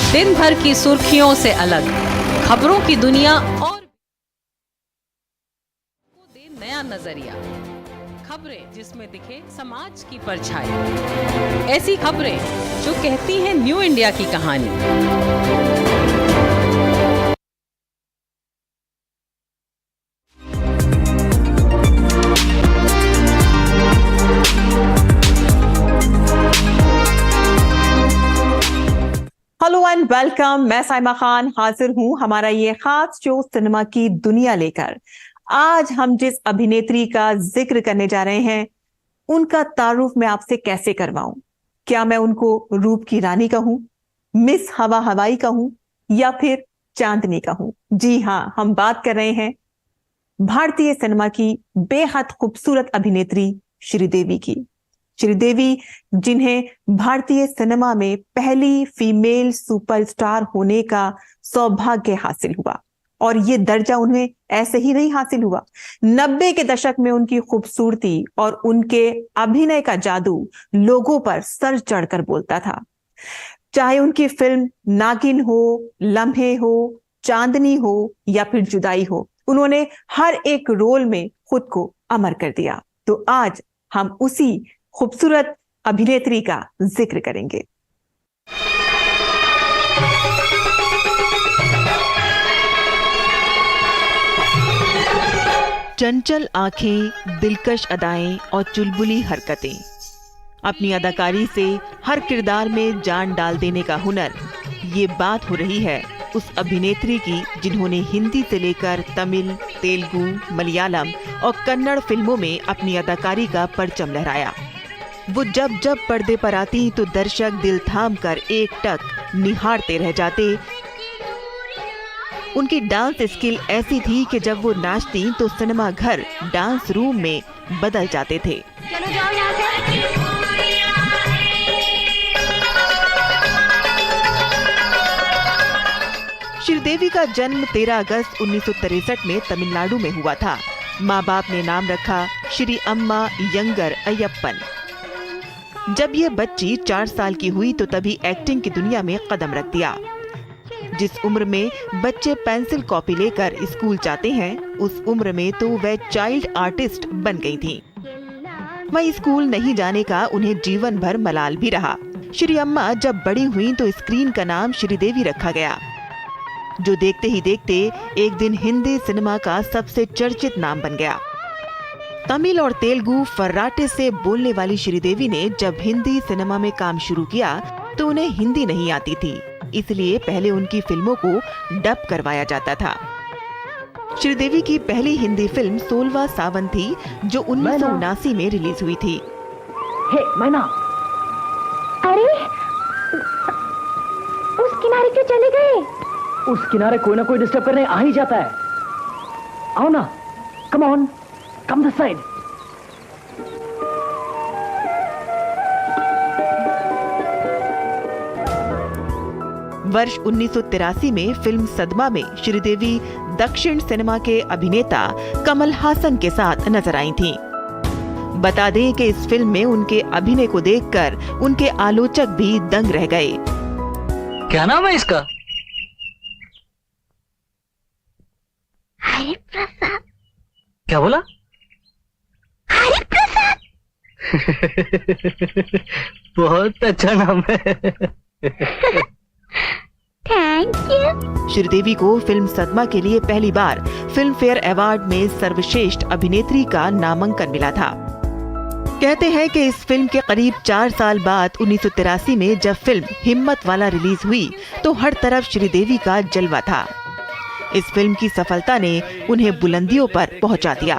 दिन भर की सुर्खियों से अलग खबरों की दुनिया और दे नया नजरिया। खबरें जिसमें दिखे समाज की परछाई, ऐसी खबरें जो कहती हैं न्यू इंडिया की कहानी। Hello and welcome. मैं साइमा खान हाजिर हूं हमारा ये खास शो सिनेमा की दुनिया लेकर। आज हम जिस अभिनेत्री का जिक्र करने जा रहे हैं, उनका तारुफ मैं आपसे कैसे करवाऊं? क्या मैं उनको रूप की रानी कहूं, मिस हवा हवाई कहूं, या फिर चांदनी कहूं? जी हां, हम बात कर रहे हैं भारतीय सिनेमा की बेहद खूबसूरत अभिनेत्री श्रीदेवी की। श्रीदेवी, जिन्हें भारतीय सिनेमा में पहली फीमेल सुपरस्टार होने का सौभाग्य हासिल हुआ, और ये दर्जा उन्हें ऐसे ही नहीं हासिल हुआ। 90 के दशक में उनकी खूबसूरती और उनके अभिनय का जादू लोगों पर सर चढ़कर बोलता था। चाहे उनकी फिल्म नागिन हो, लम्हे हो, चांदनी हो या फिर जुदाई हो, उन्होंने हर एक रोल में खुद को अमर कर दिया। तो आज हम उसी खूबसूरत अभिनेत्री का जिक्र करेंगे। चंचल आंखें, दिलकश अदाएं और चुलबुली हरकतें, अपनी अदाकारी से हर किरदार में जान डाल देने का हुनर, ये बात हो रही है उस अभिनेत्री की जिन्होंने हिंदी से लेकर तमिल, तेलुगु, मलयालम और कन्नड़ फिल्मों में अपनी अदाकारी का परचम लहराया। वो जब जब पर्दे पर आती तो दर्शक दिल थाम कर एकटक निहारते रह जाते। उनकी डांस स्किल ऐसी थी कि जब वो नाचती तो सिनेमा घर डांस रूम में बदल जाते थे। चलो जाओ यहाँ से। श्रीदेवी का जन्म 13 अगस्त 1963 में तमिलनाडु में हुआ था। माँ बाप ने नाम रखा श्री अम्मा यंगर अयप्पन। जब ये बच्ची 4 साल की हुई तो तभी एक्टिंग की दुनिया में कदम रख दिया। जिस उम्र में बच्चे पेंसिल कॉपी लेकर स्कूल जाते हैं, उस उम्र में तो वह चाइल्ड आर्टिस्ट बन गई थी। वह स्कूल नहीं जाने का उन्हें जीवन भर मलाल भी रहा। श्री अम्मा जब बड़ी हुई तो स्क्रीन का नाम श्रीदेवी रखा गया, जो देखते ही देखते एक दिन हिंदी सिनेमा का सबसे चर्चित नाम बन गया। तमिल और तेलुगु फर्राटे से बोलने वाली श्रीदेवी ने जब हिंदी सिनेमा में काम शुरू किया तो उन्हें हिंदी नहीं आती थी, इसलिए पहले उनकी फिल्मों को डब करवाया जाता था। श्रीदेवी की पहली हिंदी फिल्म 16वां सावन थी, जो 1979 में रिलीज हुई थी। हे मैना, अरे उस किनारे क्यों चले गए? उस किनारे कोई ना कोई डिस्टर्ब करने आ ही जाता है। आओ ना, come on, come this side. वर्ष 1983 में फिल्म सदमा में श्रीदेवी दक्षिण सिनेमा के अभिनेता कमल हासन के साथ नजर आई थीं। बता दें कि इस फिल्म में उनके अभिनय को देखकर उनके आलोचक भी दंग रह गए। क्या नाम है इसका? हरिप्रसाद। क्या बोला? हरिप्रसाद। बहुत अच्छा नाम है। Thank you. श्रीदेवी को फिल्म सदमा के लिए पहली बार फिल्म फेयर अवार्ड में सर्वश्रेष्ठ अभिनेत्री का नामांकन मिला था। कहते हैं कि इस फिल्म के करीब 4 साल बाद 1983 में जब फिल्म हिम्मत वाला रिलीज हुई तो हर तरफ श्रीदेवी का जलवा था। इस फिल्म की सफलता ने उन्हें बुलंदियों पर पहुंचा दिया।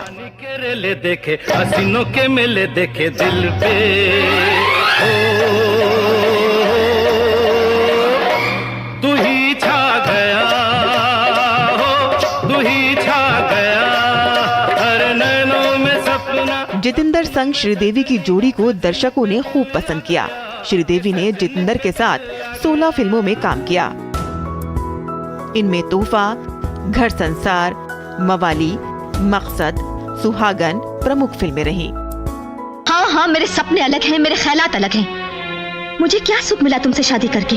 देखे हसीनों के मेले देखे दिल पे, तू ही छा गया हो, तू ही छा गया हर नैनों में सपना। जितेंद्र संग श्रीदेवी की जोड़ी को दर्शकों ने खूब पसंद किया। श्रीदेवी ने जितेंद्र के साथ 16 फिल्मों में काम किया। इनमें तोहफा, घर संसार, मवाली, मकसद, सुहागन प्रमुख फिल्में रहीं। हाँ, मेरे सपने अलग हैं, मेरे ख्यालात अलग हैं। मुझे क्या सुख मिला तुमसे शादी करके?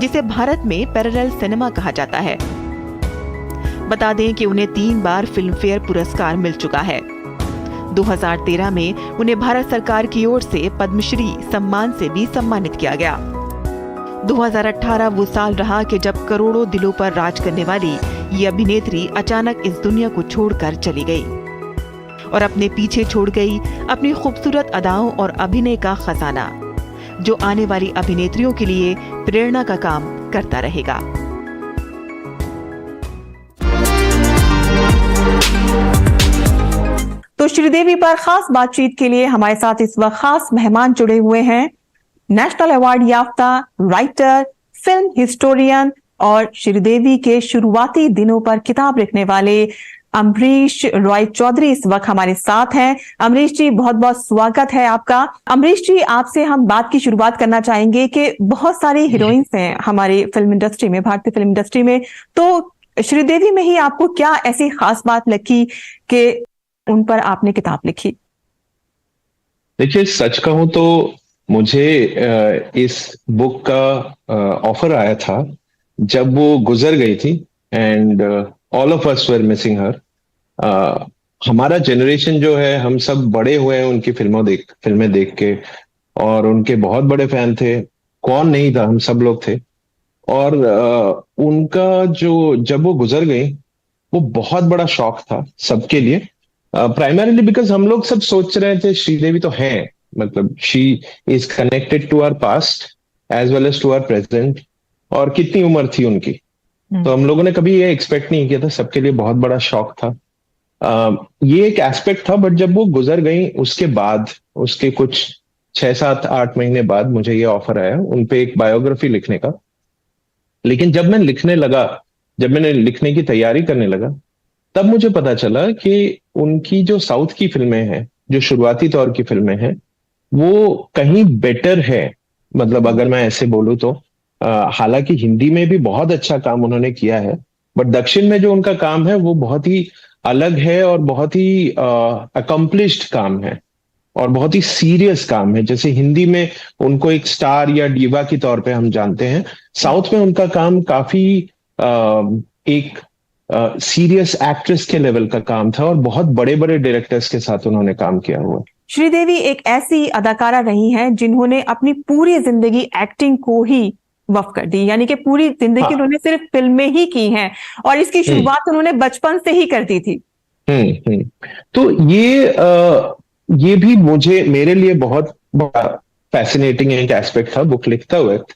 जिसे भारत में पैरेलल सिनेमा कहा जाता है। बता दें कि उन्हें 3 बार फिल्म फेयर पुरस्कार मिल चुका है। 2013 में उन्हें भारत सरकार की ओर से पद्मश्री सम्मान से भी सम्मानित किया गया। 2018 वो साल रहा कि जब करोड़ों दिलों पर राज करने वाली ये अभिनेत्री अचानक इस दुनिया को छोड़कर चली गई और अपने पीछे छोड़ गई अपनी खूबसूरत अदाओं और अभिनय का खजाना, जो आने वाली अभिनेत्रियों के लिए प्रेरणा का काम करता रहेगा। तो श्रीदेवी पर खास बातचीत के लिए हमारे साथ इस वक्त खास मेहमान जुड़े हुए हैं। नेशनल अवार्ड याफ्ता राइटर, फिल्म हिस्टोरियन और श्रीदेवी के शुरुआती दिनों पर किताब लिखने वाले अमरीश रॉय चौधरी इस वक्त हमारे साथ हैं। अमरीश जी, बहुत बहुत स्वागत है आपका। अमरीश जी, आपसे हम बात की शुरुआत करना चाहेंगे कि बहुत सारी हीरोइंस हैं हमारी फिल्म इंडस्ट्री में, भारतीय फिल्म इंडस्ट्री में, तो श्रीदेवी में ही आपको क्या ऐसी खास बात लगी कि उन पर आपने किताब लिखी? देखिए, सच कहूं तो मुझे इस बुक का ऑफर आया था जब वो गुजर गई थी and all of us were missing हर। हमारा जनरेशन जो है, हम सब बड़े हुए हैं उनकी फिल्में देख के और उनके बहुत बड़े फैन थे। कौन नहीं था, हम सब लोग थे। और उनका जब वो गुजर गई, वो बहुत बड़ा शॉक था सबके लिए। प्राइमरीली बिकॉज हम लोग सब सोच रहे थे श्रीदेवी तो है, मतलब she is connected to our past as well as to our present, और कितनी उम्र थी उनकी, तो हम लोगों ने कभी ये एक्सपेक्ट नहीं किया था। सबके लिए बहुत बड़ा शॉक था। ये एक एस्पेक्ट था। बट जब वो गुजर गई, उसके बाद, उसके कुछ 6, 7, 8 महीने बाद मुझे ये ऑफर आया उनपे एक बायोग्राफी लिखने का। लेकिन जब मैंने लिखने की तैयारी करने लगा, तब मुझे पता चला कि उनकी जो साउथ की फिल्में हैं, जो शुरुआती तौर की फिल्में हैं, वो कहीं बेटर है। मतलब अगर मैं ऐसे बोलूं तो हालांकि हिंदी में भी बहुत अच्छा काम उन्होंने किया है, बट दक्षिण में जो उनका काम है वो बहुत ही अलग है और बहुत ही अकम्प्लिश्ड काम है और बहुत ही सीरियस काम है। जैसे हिंदी में उनको एक स्टार या डीवा की तौर पे हम जानते हैं, साउथ में उनका काम काफी एक सीरियस एक्ट्रेस के लेवल का काम था और बहुत बड़े बड़े डायरेक्टर्स के साथ उन्होंने काम किया हुआ। श्रीदेवी एक ऐसी अदाकारा रही हैं जिन्होंने अपनी पूरी जिंदगी एक्टिंग को ही वक्फ कर दी, यानी कि पूरी जिंदगी उन्होंने सिर्फ फिल्में ही की हैं और इसकी शुरुआत उन्होंने बचपन से ही कर दी थी। तो ये भी मेरे लिए बहुत बड़ा फैसिनेटिंग एक एस्पेक्ट था बुक लिखता वक्त,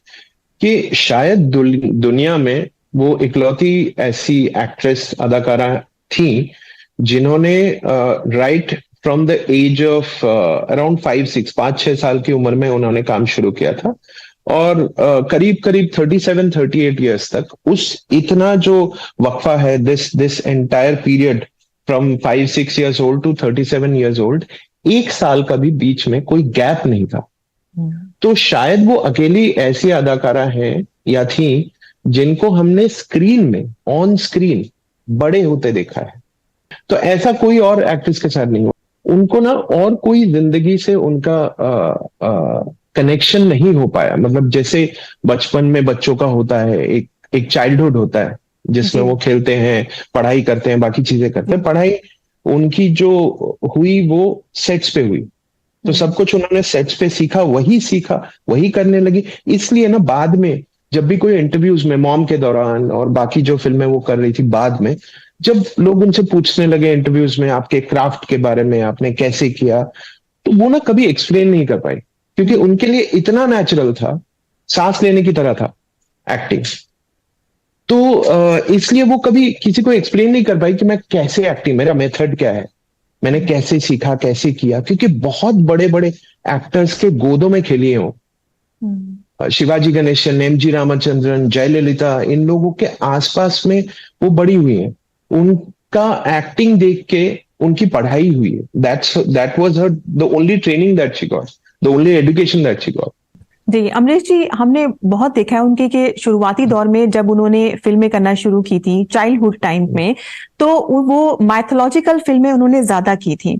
कि शायद दुनिया में वो इकलौती ऐसी एक्ट्रेस अदाकारा थी जिन्होंने right from the age of around 5-6 साल की उम्र में उन्होंने काम शुरू किया था और करीब 37-38 इयर्स तक इतना जो वक्फा है, this entire period from 5-6 years old to 37 years old, 1 साल का भी बीच में कोई गैप नहीं था। तो शायद वो अकेली ऐसी अदाकारा है या थी जिनको हमने स्क्रीन में, ऑन स्क्रीन बड़े होते देखा है। तो ऐसा कोई और एक्ट्रेस के साथ नहीं हुआ। उनको ना और कोई जिंदगी से उनका कनेक्शन नहीं हो पाया। मतलब जैसे बचपन में बच्चों का होता है, एक चाइल्डहुड होता है जिसमें वो खेलते हैं, पढ़ाई करते हैं, बाकी चीजें करते हैं। पढ़ाई उनकी जो हुई वो सेट्स पे हुई, तो सब कुछ उन्होंने सेट्स पे सीखा, वही करने लगी। इसलिए ना बाद में जब भी कोई इंटरव्यूज में, मॉम के दौरान और बाकी जो फिल्में वो कर रही थी बाद में, जब लोग उनसे पूछने लगे इंटरव्यूज में आपके क्राफ्ट के बारे में, आपने कैसे किया, तो वो ना कभी एक्सप्लेन नहीं कर पाई, क्योंकि उनके लिए इतना नेचुरल था, सांस लेने की तरह था एक्टिंग। तो इसलिए वो कभी किसी को एक्सप्लेन नहीं कर पाई कि मैं कैसे एक्टिंग, मेरा मेथड क्या है, मैंने कैसे सीखा, कैसे किया, क्योंकि बहुत बड़े बड़े एक्टर्स के गोदों में खेली हूं। शिवाजी गणेशन, एमजी रामचंद्रन, जयललिता, इन लोगों के आसपास में वो बड़ी हुई है। उनका एक्टिंग देख के उनकी पढ़ाई हुई है। That was her the only training that she got, the only education that she got. जी अमरीश जी, हमने बहुत देखा है उनके कि शुरुआती दौर में जब उन्होंने फिल्में करना शुरू की थी, चाइल्डहुड टाइम में, तो वो माइथोलॉजिकल फिल्में उन्होंने ज्यादा की थी,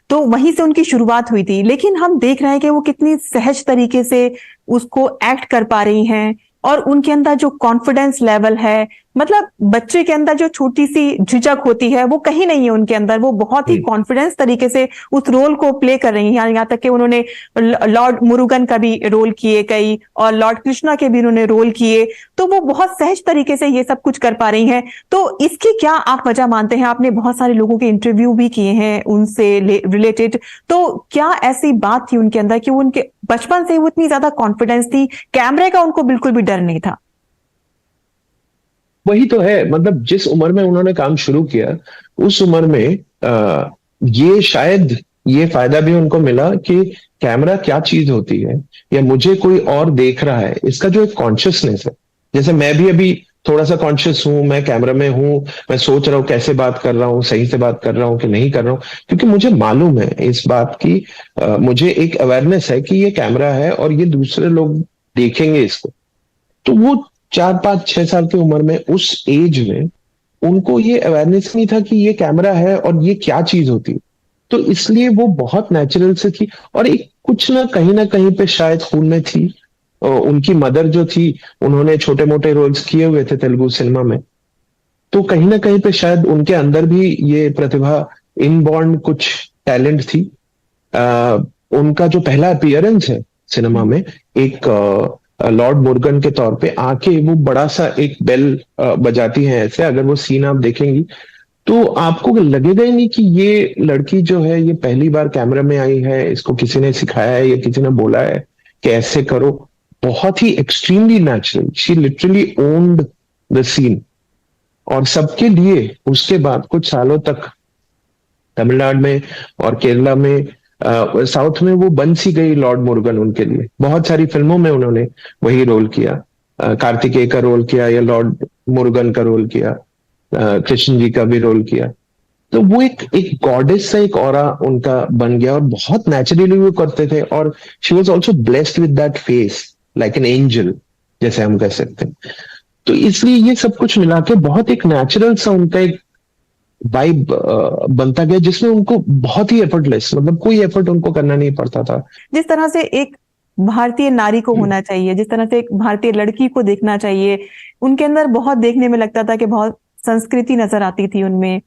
तो वहीं से उनकी शुरुआत हुई थी। लेकिन हम देख रहे हैं कि वो कितनी सहज तरीके से उसको एक्ट कर पा रही हैं और उनके अंदर जो कॉन्फिडेंस लेवल है, मतलब बच्चे के अंदर जो छोटी सी झिझक होती है वो कहीं नहीं है उनके अंदर। वो बहुत ही कॉन्फिडेंस तरीके से उस रोल को प्ले कर रही हैं। यहाँ तक कि उन्होंने लॉर्ड मुरुगन का भी रोल किए कई, और लॉर्ड कृष्णा के भी उन्होंने रोल किए, तो वो बहुत सहज तरीके से ये सब कुछ कर पा रही हैं। तो इसकी क्या आप वजह मानते हैं? आपने बहुत सारे लोगों के इंटरव्यू भी किए हैं उनसे रिलेटेड, तो क्या ऐसी बात थी उनके अंदर कि उनके बचपन से वो इतनी ज्यादा कॉन्फिडेंस थी, कैमरे का उनको बिल्कुल भी डर नहीं था? वही तो है, मतलब जिस उम्र में उन्होंने काम शुरू किया उस उम्र में ये शायद ये फायदा भी उनको मिला कि कैमरा क्या चीज होती है, या मुझे कोई और देख रहा है, इसका जो एक कॉन्शियसनेस है। जैसे मैं भी अभी थोड़ा सा कॉन्शियस हूं, मैं कैमरा में हूं, मैं सोच रहा हूँ कैसे बात कर रहा हूँ, सही से बात कर रहा हूँ कि नहीं कर रहा हूँ, क्योंकि मुझे मालूम है इस बात की, मुझे एक अवेयरनेस है कि ये कैमरा है और ये दूसरे लोग देखेंगे इसको। तो वो 4, 5, 6 साल की उम्र में, उस एज में उनको ये अवेयरनेस नहीं था कि ये कैमरा है और ये क्या चीज होती है। तो इसलिए वो बहुत नेचुरल से थी, और एक कुछ ना कहीं पे शायद खून में थी। उनकी मदर जो थी, उन्होंने छोटे मोटे रोल्स किए हुए थे तेलुगु सिनेमा में, तो कहीं ना कहीं पे शायद उनके अंदर भी ये प्रतिभा, इनबॉर्न कुछ टैलेंट थी। उनका जो पहला अपीयरेंस है सिनेमा में, एक लॉर्ड मुर्गन के तौर पे आके वो बड़ा सा एक बेल बजाती हैं ऐसे, अगर वो सीन आप देखेंगी तो आपको लगेगा ही नहीं कि ये लड़की जो है ये पहली बार कैमरा में आई है, इसको किसी ने सिखाया है या किसी ने बोला है कि ऐसे करो। बहुत ही extremely natural, she literally owned the scene. और सबके लिए उसके बाद कुछ सालों तक तमिलनाडु में और केरला में, साउथ में वो बन सी गई लॉर्ड मुर्गन उनके लिए। बहुत सारी फिल्मों में उन्होंने वही रोल किया, कार्तिकेय का रोल किया या लॉर्ड मुर्गन का रोल किया, कृष्ण जी का भी रोल किया। तो वो एक गॉडेस सा एक ऑरा उनका बन गया, और बहुत नेचुरली वो करते थे। और she was also blessed with that face like an angel, जैसे हम कह सकते हैं। तो इसलिए ये सब कुछ मिला के बहुत एक नेचुरल सा उनका एक वाइब बनता गया, जिसमें उनको बहुत ही एफर्टलेस, मतलब कोई एफर्ट उनको करना नहीं पड़ता था। जिस तरह से एक भारतीय नारी को होना चाहिए, जिस तरह से एक भारतीय लड़की को देखना चाहिए, उनके अंदर बहुत देखने में लगता था कि बहुत संस्कृति नजर आती थी उनमें।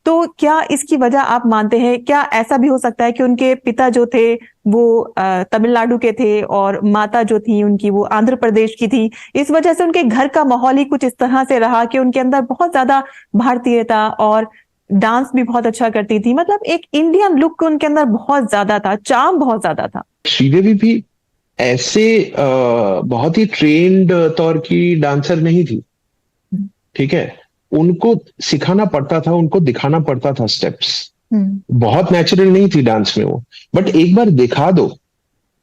तो क्या इसकी वजह आप मानते हैं, क्या ऐसा भी हो सकता है कि उनके पिता जो थे वो तमिलनाडु के थे और माता जो थी उनकी वो आंध्र प्रदेश की थी, इस वजह से उनके घर का माहौल ही कुछ इस तरह से रहा कि उनके अंदर बहुत ज्यादा भारतीयता, और डांस भी बहुत अच्छा करती थी, मतलब एक इंडियन लुक उनके अंदर बहुत ज्यादा था, चार्म बहुत ज्यादा था। श्रीदेवी भी ऐसे बहुत ही ट्रेन्ड तौर की डांसर नहीं थी, ठीक है। उनको सिखाना पड़ता था, उनको दिखाना पड़ता था स्टेप्स। बहुत नेचुरल नहीं थी डांस में वो, बट एक बार दिखा दो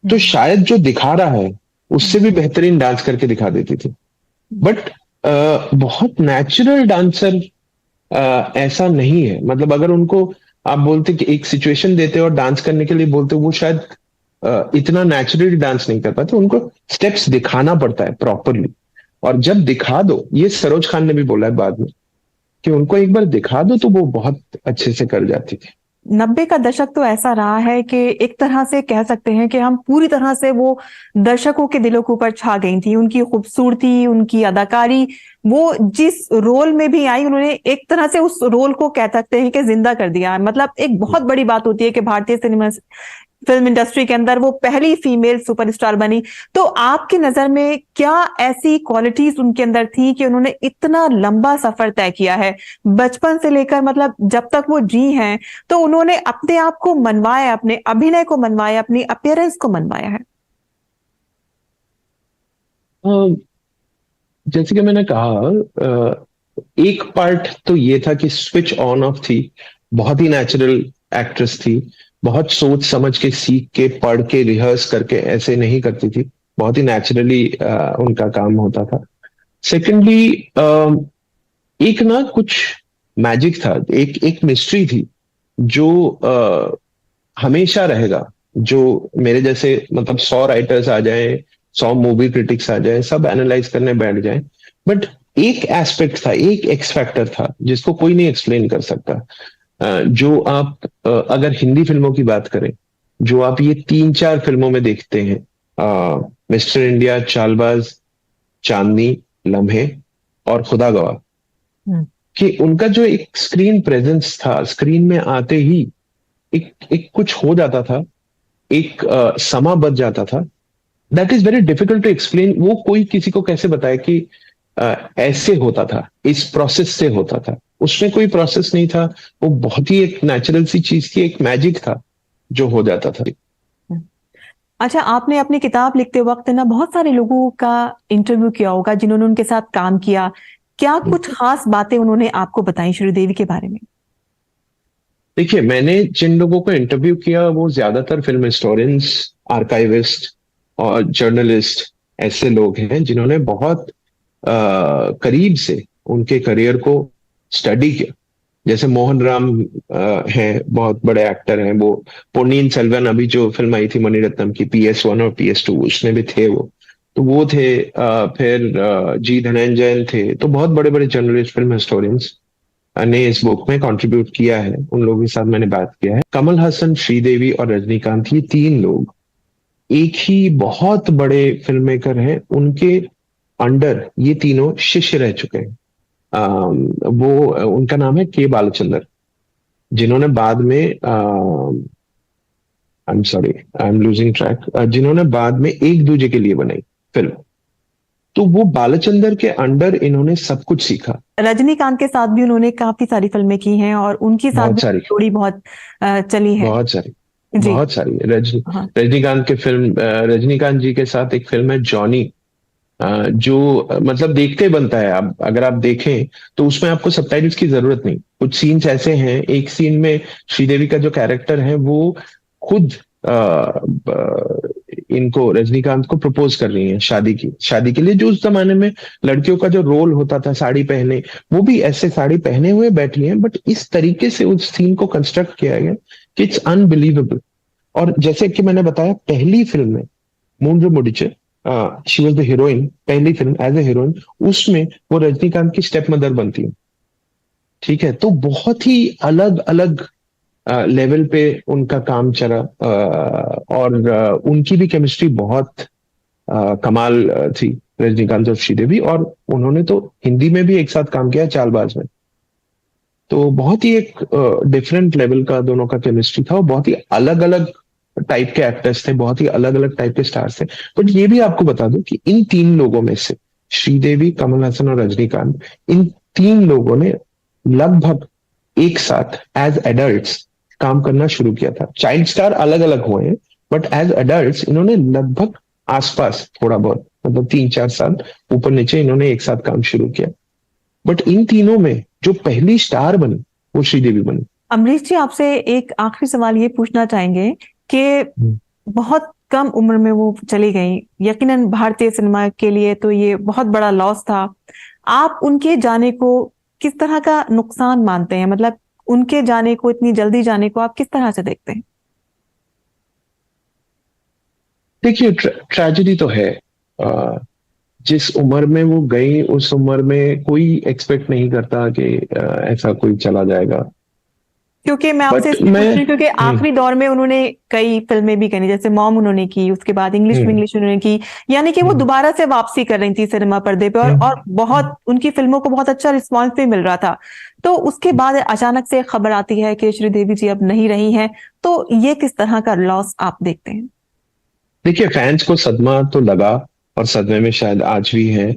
तो शायद जो दिखा रहा है उससे भी बेहतरीन डांस करके दिखा देती थी। बट बहुत नेचुरल डांसर ऐसा नहीं है। मतलब अगर उनको आप बोलते कि एक सिचुएशन देते और डांस करने के लिए बोलते, वो शायद इतना नेचुरली डांस नहीं कर पाते। उनको स्टेप्स दिखाना पड़ता है प्रॉपरली, और जब दिखा दो, ये सरोज खान ने भी बोला है बाद में कि उनको एक बार दिखा दो तो वो बहुत अच्छे से कर जाती थी। 90 का दशक तो ऐसा रहा है कि एक तरह से कह सकते हैं कि हम पूरी तरह से वो दर्शकों के दिलों के ऊपर छा गई थी। उनकी खूबसूरती, उनकी अदाकारी, वो जिस रोल में भी आई उन्होंने एक तरह से उस रोल को कह सकते हैं कि जिंदा कर दिया। मतलब एक बहुत बड़ी बात होती है कि भारतीय सिनेमा फिल्म इंडस्ट्री के अंदर वो पहली फीमेल सुपरस्टार बनी। तो आपकी नजर में क्या ऐसी क्वालिटीज उनके अंदर थी कि उन्होंने इतना लंबा सफर तय किया है, बचपन से लेकर मतलब जब तक वो जी हैं, तो उन्होंने अपने आप को मनवाया, अपने अभिनय को मनवाया, अपनी अपीयरेंस को मनवाया है? जैसे कि मैंने कहा, एक पार्ट तो ये था कि स्विच ऑन ऑफ थी, बहुत ही नेचुरल एक्ट्रेस थी, बहुत सोच समझ के, सीख के, पढ़ के, रिहर्स करके ऐसे नहीं करती थी, बहुत ही नेचुरली उनका काम होता था। सेकेंडली, एक ना कुछ मैजिक था, एक मिस्ट्री थी जो हमेशा रहेगा। जो मेरे जैसे मतलब 100 राइटर्स आ जाएं, 100 मूवी क्रिटिक्स आ जाएं, सब एनालाइज करने बैठ जाएं, बट एक एस्पेक्ट था, एक एक्स फैक्टर था जिसको कोई नहीं एक्सप्लेन कर सकता। जो आप अगर हिंदी फिल्मों की बात करें, जो आप ये 3-4 फिल्मों में देखते हैं, मिस्टर इंडिया, चालबाज, चांदनी, लम्हे और खुदा गवाह, हम्म। कि उनका जो एक स्क्रीन प्रेजेंस था, स्क्रीन में आते ही एक कुछ हो जाता था, एक समा बच जाता था। That is very difficult to explain. वो कोई किसी को कैसे बताए कि ऐसे होता था, इस प्रोसेस से होता था। उसमें कोई प्रोसेस नहीं था, वो बहुत ही एक नेचुरल सी चीज थी, एक मैजिक था जो हो जाता था। अच्छा, आपने अपनी किताब लिखते वक्त ना बहुत सारे लोगों का इंटरव्यू किया होगा जिन्होंने उनके साथ काम किया। क्या कुछ खास बातें उन्होंने आपको बताई श्रीदेवी के बारे में? देखिए, मैंने जिन लोगों को इंटरव्यू किया वो ज्यादातर फिल्म हिस्टोरियंस, आर्काइविस्ट और जर्नलिस्ट ऐसे लोग हैं जिन्होंने बहुत करीब से उनके करियर को स्टडी किया। जैसे मोहन राम हैं, बहुत बड़े एक्टर हैं वो। पोन्नियिन सेल्वन, अभी जो फिल्म आई थी मणिरत्नम की, PS1 और PS2, उसमें भी थे वो। तो वो थे। फिर जी धनंजयन थे। तो बहुत बड़े बड़े जर्नलिस्ट, फिल्म हिस्टोरियंस ने इस बुक में कंट्रीब्यूट किया है। उन लोगों के साथ मैंने बात किया है। कमल हसन, श्रीदेवी और रजनीकांत, ये तीन लोग एक ही बहुत बड़े फिल्म मेकर हैं। उनके अंडर ये तीनों शिष्य रह चुके हैं। वो उनका नाम है के बालचंदर, जिन्होंने बाद में I am sorry, I am losing track, जिन्होंने बाद में एक दूजे के लिए बनाई फिल्म। तो वो बालचंदर के अंडर इन्होंने सब कुछ सीखा। रजनीकांत के साथ भी उन्होंने काफी सारी फिल्में की हैं और उनके साथ बहुत भी सारी। जोड़ी बहुत चली है। बहुत सारी, जी। बहुत सारी। हाँ। रजनीकांत के फिल्म, रजनीकांत जी के साथ एक फिल्म है जॉनी, जो मतलब देखते बनता है। अब अगर आप देखें तो उसमें आपको सबटाइटल्स की जरूरत नहीं। कुछ सीन्स ऐसे हैं, एक सीन में श्रीदेवी का जो कैरेक्टर है वो खुद इनको, रजनीकांत को प्रपोज कर रही हैं शादी के लिए। जो उस जमाने में लड़कियों का जो रोल होता था साड़ी पहने, वो भी ऐसे साड़ी पहने हुए बैठी हैं, बट इस तरीके से उस सीन को कंस्ट्रक्ट किया गया कि इट्स अनबिलीवेबल। और जैसे कि मैंने बताया, पहली फिल्म में मूंड्रो मुडिचे, शी वॉज द हीरोइन, पहली फिल्म एज ए हीरोइन, उसमें वो रजनीकांत की स्टेप मदर बनती है। ठीक है, तो बहुत ही अलग अलग लेवल पे उनका काम चला। और उनकी भी केमिस्ट्री बहुत कमाल थी, रजनीकांत और श्रीदेवी। और उन्होंने तो हिंदी में भी एक साथ काम किया, चालबाज में। तो बहुत ही एक डिफरेंट लेवल का दोनों का केमिस्ट्री था। और बहुत ही अलग अलग टाइप के एक्टर्स थे, बहुत ही अलग अलग टाइप के स्टार्स थे। बट ये भी आपको बता दूं कि इन तीन लोगों में से श्रीदेवी, कमल हसन और रजनीकांत, इन तीन लोगों ने लगभग एक साथ एज एडल्ट्स काम करना शुरू किया था। चाइल्ड स्टार अलग अलग हुए हैं, बट एज एडल्ट्स इन्होंने लगभग आसपास थोड़ा बहुत, मतलब 3-4 साल ऊपर नीचे इन्होंने एक साथ काम शुरू किया। बट इन तीनों में जो पहली स्टार बनी वो श्रीदेवी बनी। अमरीश जी, आपसे एक आखिरी सवाल ये पूछना चाहेंगे कि बहुत कम उम्र में वो चली गई। यकीनन भारतीय सिनेमा के लिए तो ये बहुत बड़ा लॉस था। आप उनके जाने को किस तरह का नुकसान मानते हैं? मतलब उनके जाने को, इतनी जल्दी जाने को आप किस तरह से देखते हैं? देखिए, ट्रेजेडी तो है। जिस उम्र में वो गई, उस उम्र में कोई एक्सपेक्ट नहीं करता कि ऐसा कोई चला जाएगा। क्योंकि मैं आपसे इसलिए पूछ रही हूँ क्योंकि आखिरी दौर में उन्होंने कई फिल्में भी करी, जैसे मॉम उन्होंने की, उसके बाद इंग्लिश उन्होंने की। यानी कि वो दोबारा से वापसी कर रही थी सिनेमा पर्दे पे, और बहुत उनकी फिल्मों को बहुत अच्छा रिस्पांस भी मिल रहा था। तो उसके बाद अचानक से खबर आती है कि श्रीदेवी जी अब नहीं रही हैं। तो ये किस तरह का लॉस आप देखते हैं? देखिए, फैंस को सदमा तो लगा, और सदमे में शायद आज भी है।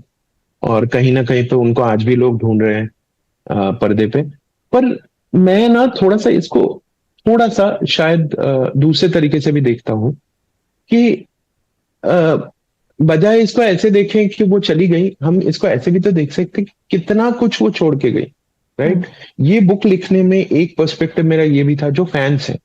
और कहीं ना कहीं तो उनको आज भी लोग ढूंढ रहे हैं पर्दे पे। पर मैं ना थोड़ा सा इसको थोड़ा सा शायद दूसरे तरीके से भी देखता हूं कि बजाय इसको ऐसे देखें कि वो चली गई, हम इसको ऐसे भी तो देख सकते कि कितना कुछ वो छोड़ के गई। राइट। ये बुक लिखने में एक पर्सपेक्टिव मेरा ये भी था, जो फैंस हैं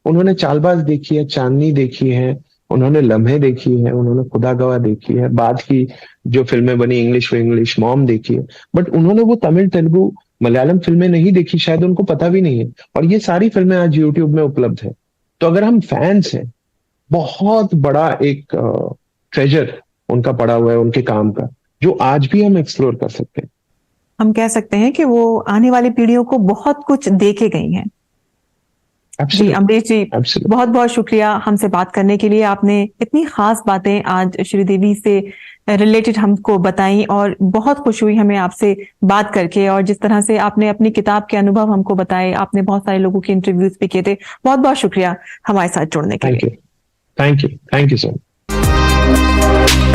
उन्होंने चालबाज देखी है, चांदनी देखी है, उन्होंने लम्हे देखी है, उन्होंने खुदा गवाह देखी है, बाद की जो फिल्में बनी इंग्लिश मॉम देखी है। बट उन्होंने वो तमिल, तेलुगु, मलयालम फिल्में नहीं देखी, शायद उनको पता भी नहीं है। और ये सारी फिल्में आज यूट्यूब में उपलब्ध है। तो अगर हम फैंस हैं, बहुत बड़ा एक ट्रेजर उनका पड़ा हुआ है उनके काम का, जो आज भी हम एक्सप्लोर कर सकते हैं। हम कह सकते हैं कि वो आने वाली पीढ़ियों को बहुत कुछ दे के गई हैं। जी Absolutely. अमरीश जी, Absolutely. बहुत बहुत शुक्रिया हमसे बात करने के लिए। आपने इतनी खास बातें आज श्रीदेवी से रिलेटेड हमको बताई और बहुत खुश हुई हमें आपसे बात करके, और जिस तरह से आपने अपनी किताब के अनुभव हमको बताए, आपने बहुत सारे लोगों के इंटरव्यूज भी किए थे। बहुत बहुत शुक्रिया हमारे साथ जुड़ने के लिए। Thank you. Thank you. Thank you, sir.